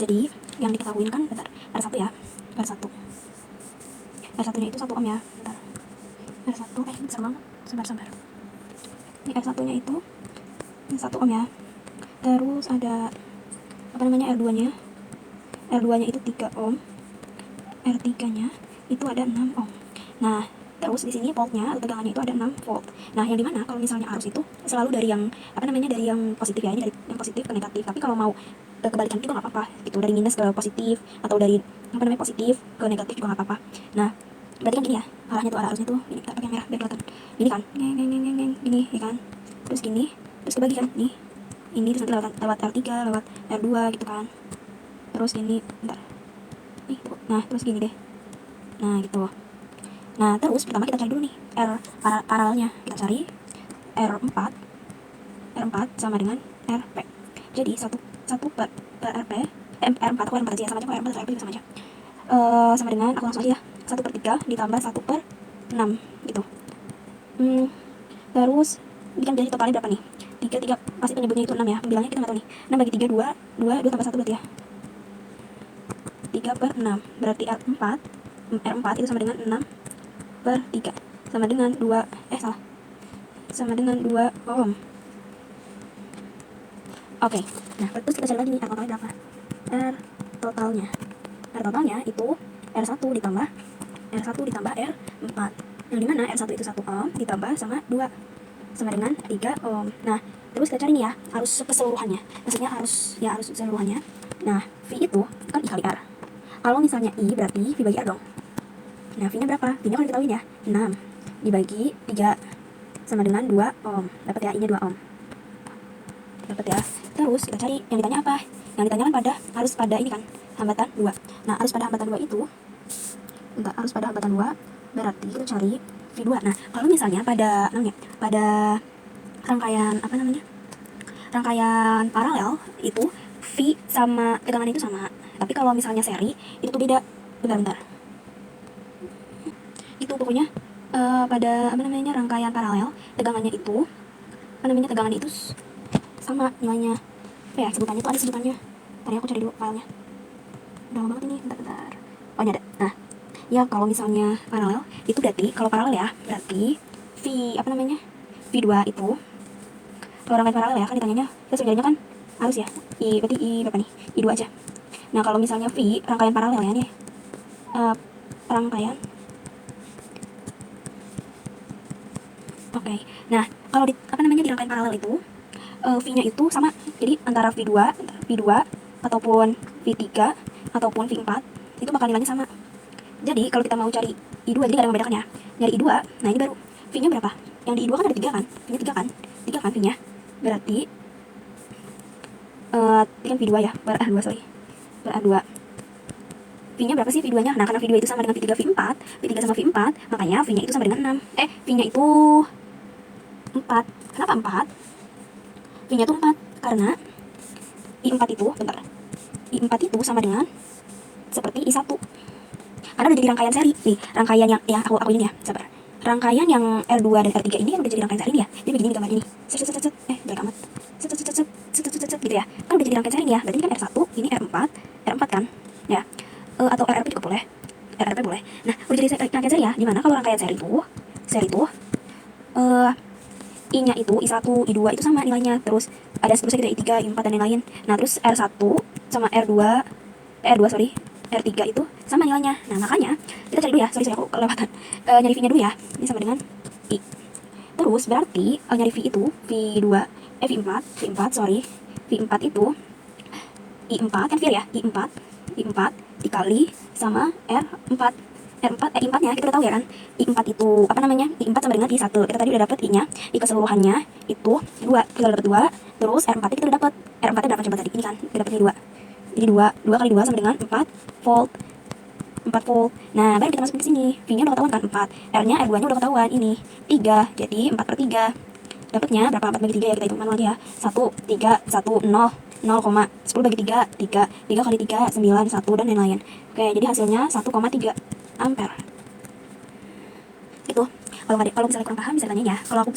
Jadi yang diketahui kan, bentar, R1 ya, R1 nya itu 1 ohm ya, bentar, R1 besar banget, sabar. Ini R1 nya itu 1 ohm ya. Terus ada apa namanya, R2 nya itu 3 ohm, R3 nya itu ada 6 ohm. Nah, terus di sini voltnya atau tegangannya itu ada 6 volt. Nah, yang dimana kalau misalnya arus itu selalu dari yang apa namanya, dari yang positif ya, ini dari yang positif ke negatif. Tapi kalau mau kebalikan juga nggak apa-apa gitu, dari minus ke positif atau dari apa namanya, positif ke negatif juga nggak apa-apa. Nah, berarti kan gini ya, arahnya tuh, arusnya tuh ini, kita pakai merah biar kelihatan. Ini kan gini ya kan, terus gini, terus kebagi kan nih, ini terus nanti lewat R3, lewat R2 gitu kan, terus ini bentar nih, nah terus gini deh, nah gitu. Nah, terus pertama kita cari dulu nih paralelnya. Kita cari R4 sama dengan RP. Jadi 1 per RP, R4 aku R4 aja ya, sama aja, kalau R4 atau RP juga sama aja. Sama dengan, aku langsung aja ya, 1 per 3 ditambah 1 per 6 gitu. Terus ini kan jadi totalnya berapa nih? 3 pasti penyebutnya itu 6 ya, pembilangnya kita nggak tahu nih. 6 bagi 3 2 tambah 1 berarti ya 3 per 6, berarti R4 itu sama dengan 6 per 3, sama dengan 2 sama dengan 2 ohm. Oke, nah terus kita cari lagi nih R totalnya berapa. R totalnya itu R1 ditambah R4, yang dimana R1 itu 1 ohm ditambah sama 2 sama dengan 3 ohm. Nah, terus kita cari nih ya arus keseluruhannya, maksudnya arus keseluruhannya. Nah, V itu kan I kali R. Kalau misalnya I berarti V bagi R dong. Nah, V nya berapa? V nya kan kita tahuin ya, 6 dibagi 3 sama dengan 2 ohm. Dapat ya, I nya 2 ohm. Dapat ya. Terus kita cari yang ditanya apa? Yang ditanya kan harus pada ini kan, hambatan 2. Nah, arus pada hambatan 2 itu, arus pada hambatan 2 berarti kita cari V2. Nah, kalau misalnya pada rangkaian apa namanya, rangkaian paralel itu V sama tegangan itu sama. Tapi kalau misalnya seri itu tuh beda. Bentar. Itu pokoknya pada apa namanya, rangkaian paralel tegangannya itu sama nilainya. Apa ya sebutannya tuh, ada sebutannya. Tadi aku cari dulu filenya. Udah lama banget ini, bentar. Oh, ini ada. Nah, ya kalau misalnya paralel itu berarti, kalau paralel ya berarti V2 itu, kalau rangkaian paralel ya kan ditanyanya, terus jadinya kan arus ya, berarti I berapa nih, I2 aja. Nah, kalau misalnya V rangkaian paralel ya nih, rangkaian. Oke. Nah, kalau di rangkaian paralel itu V-nya itu sama. Jadi antara V2 ataupun V3 ataupun V4 itu bakal nilainya sama. Jadi kalau kita mau cari I2, jadi gak ada membedakan ya. Nyari I2, nah ini baru V-nya berapa? Yang di I2 kan ada 3 kan? V-nya 3 kan? 3 kan V-nya. Berarti ini kan V2 ya, per R2 V-nya berapa sih V2-nya? Nah, karena V2 itu sama dengan V3 sama V4, makanya V-nya itu sama dengan 6. V-nya itu 4. Kenapa 4? V-nya itu 4 karena I4 itu, I4 itu sama dengan seperti I1. Karena udah jadi rangkaian seri. Nih, rangkaian yang aku ini ya, sabar. Rangkaian yang R2 dan R3 ini kan udah jadi rangkaian seri ya. Jadi begini gambar ini. Jelek amat. Gitu ya. Kan udah jadi rangkaian seri ya. Berarti ini kan R1, ini R4 kan? Ya. Atau RRP juga boleh. RRP boleh. Nah, udah jadi rangkaian seri ya. Dimana kalau rangkaian seri itu I-nya itu, I1, I2 itu sama nilainya. Terus ada seterusnya gitu, I3, I4 dan lain-lain. Nah, terus R1 sama R3 itu sama nilainya. Nah, makanya kita cari dulu ya. Sorry aku kelewatan. Nyari V-nya dulu ya. Ini sama dengan I. Terus berarti nyari V itu V4 itu I4 kan V ya. I4 dikali sama R4 nya kita udah tahu ya kan, I4 itu I4 sama dengan I1. Kita tadi udah dapet I-nya, I keseluruhannya itu 2, kita dapet 2. Terus R4 kita udah dapet, R4 nya berapa coba tadi, ini kan kita dapetnya 2. Jadi 2 kali 2 sama dengan 4 volt. Nah, baru kita masuk ke sini. V-nya udah ketahuan kan 4, R-nya, R2 nya udah ketahuan, ini 3. Jadi 4 per 3 dapatnya berapa? 4 bagi 3 ya, kita hitung manual aja ya. 1, 3, 1, 0, 10 bagi 3 kali 3 9, 1 dan lain-lain. Oke, jadi hasilnya 1,3 ampere. Itu kalau misalnya kurang paham bisa tanya ya. Kalau aku